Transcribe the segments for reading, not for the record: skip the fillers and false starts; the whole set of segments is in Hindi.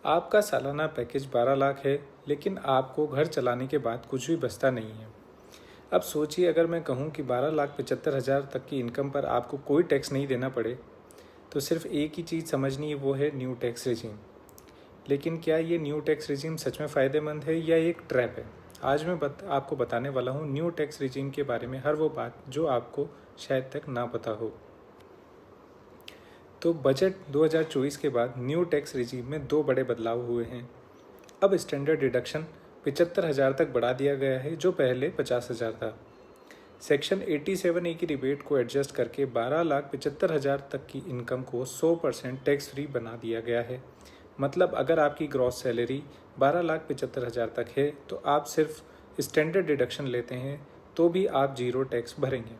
आपका सालाना पैकेज 12 लाख है, लेकिन आपको घर चलाने के बाद कुछ भी बचता नहीं है। अब सोचिए, अगर मैं कहूँ कि 12,75,000 तक की इनकम पर आपको कोई टैक्स नहीं देना पड़े, तो सिर्फ एक ही चीज़ समझनी है, वो है न्यू टैक्स रिजीम। लेकिन क्या ये न्यू टैक्स रिजीम सच में फ़ायदेमंद है या एक ट्रैप है? आज मैं आपको बताने वाला हूँ न्यू टैक्स रिजीम के बारे में हर वो बात जो आपको शायद तक ना पता हो। तो बजट 2024 के बाद न्यू टैक्स रिजीम में 2 बड़े बदलाव हुए हैं। अब स्टैंडर्ड डिडक्शन 75,000 तक बढ़ा दिया गया है, जो पहले 50,000 था। सेक्शन 87A की रिबेट को एडजस्ट करके 12,75,000 तक की इनकम को 100% टैक्स फ्री बना दिया गया है। मतलब अगर आपकी ग्रॉस सैलरी 12,75,000 तक है, तो आप सिर्फ स्टैंडर्ड डिडक्शन लेते हैं तो भी आप जीरो टैक्स भरेंगे।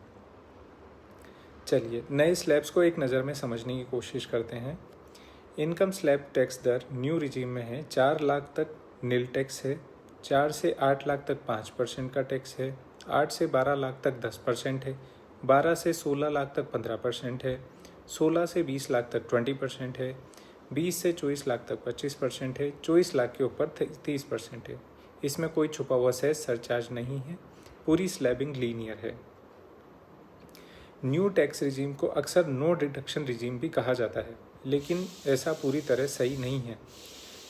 चलिए नए स्लैब्स को एक नज़र में समझने की कोशिश करते हैं। इनकम स्लैब टैक्स दर न्यू रिजीम में है 4 लाख तक नील टैक्स है, 4 से 8 लाख तक 5% का टैक्स है, 8 से 12 लाख तक 10% है, 12 से 16 लाख तक 15% है, 16 से 20 लाख तक 20% है, 20 से 24 लाख तक 25% है, 24 लाख के ऊपर 30% है। इसमें कोई छुपा हुआ सेस सरचार्ज नहीं है, पूरी स्लैबिंग लीनियर है। न्यू टैक्स रिजीम को अक्सर नो डिडक्शन रिजीम भी कहा जाता है, लेकिन ऐसा पूरी तरह सही नहीं है।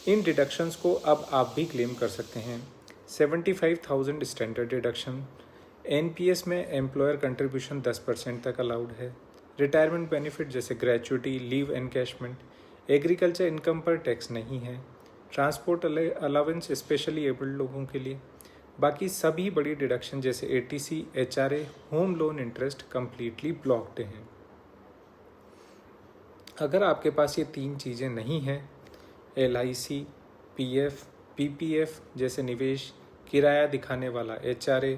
इन डिडक्शंस को अब आप भी क्लेम कर सकते हैं। 75,000 स्टैंडर्ड डिडक्शन, एनपीएस में एम्प्लॉयर कंट्रीब्यूशन 10% तक अलाउड है, रिटायरमेंट बेनिफिट जैसे gratuity, leave encashment, agriculture income पर टैक्स नहीं है, ट्रांसपोर्ट अलाउंस स्पेशली एबल्ड लोगों के लिए। बाकी सभी बड़ी डिडक्शन जैसे eighty C, HRA, home loan interest completely blocked हैं। अगर आपके पास ये 3 चीज़ें नहीं हैं, एलआईसी, पीएफ, पीपीएफ जैसे निवेश, किराया दिखाने वाला एचआरए,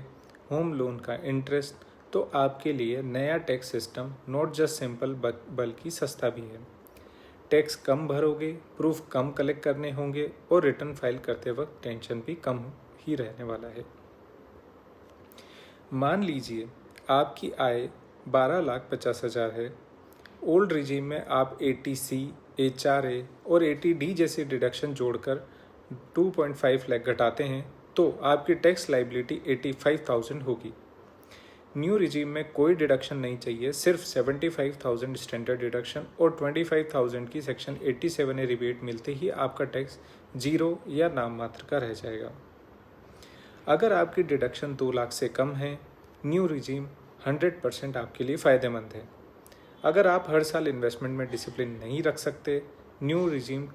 होम लोन का इंटरेस्ट, तो आपके लिए नया tax system not just simple बल्कि सस्ता भी है। टैक्स कम भरोगे, प्रूफ कम कलेक्ट करने होंगे और रिटर्न फाइल करते वक्त टेंशन भी कम ही रहने वाला है। मान लीजिए आपकी आय 12,50,000 है। ओल्ड रिजीम में आप एटीसी, एचआरए और एटीडी जैसे डिडक्शन जोड़कर 2.5 लाख घटाते हैं, तो आपकी टैक्स लाइबिलिटी 85,000 होगी। न्यू रिजीम में कोई डिडक्शन नहीं चाहिए, सिर्फ 75,000 स्टैंडर्ड डिडक्शन और 25,000 की सेक्शन 87A रिबेट मिलते ही आपका टैक्स जीरो या नाम मात्र का रह जाएगा। अगर आपकी डिडक्शन 2 लाख से कम है, न्यू रिजीम 100% आपके लिए फ़ायदेमंद है। अगर आप हर साल इन्वेस्टमेंट में डिसिप्लिन नहीं रख सकते, न्यू रिजीम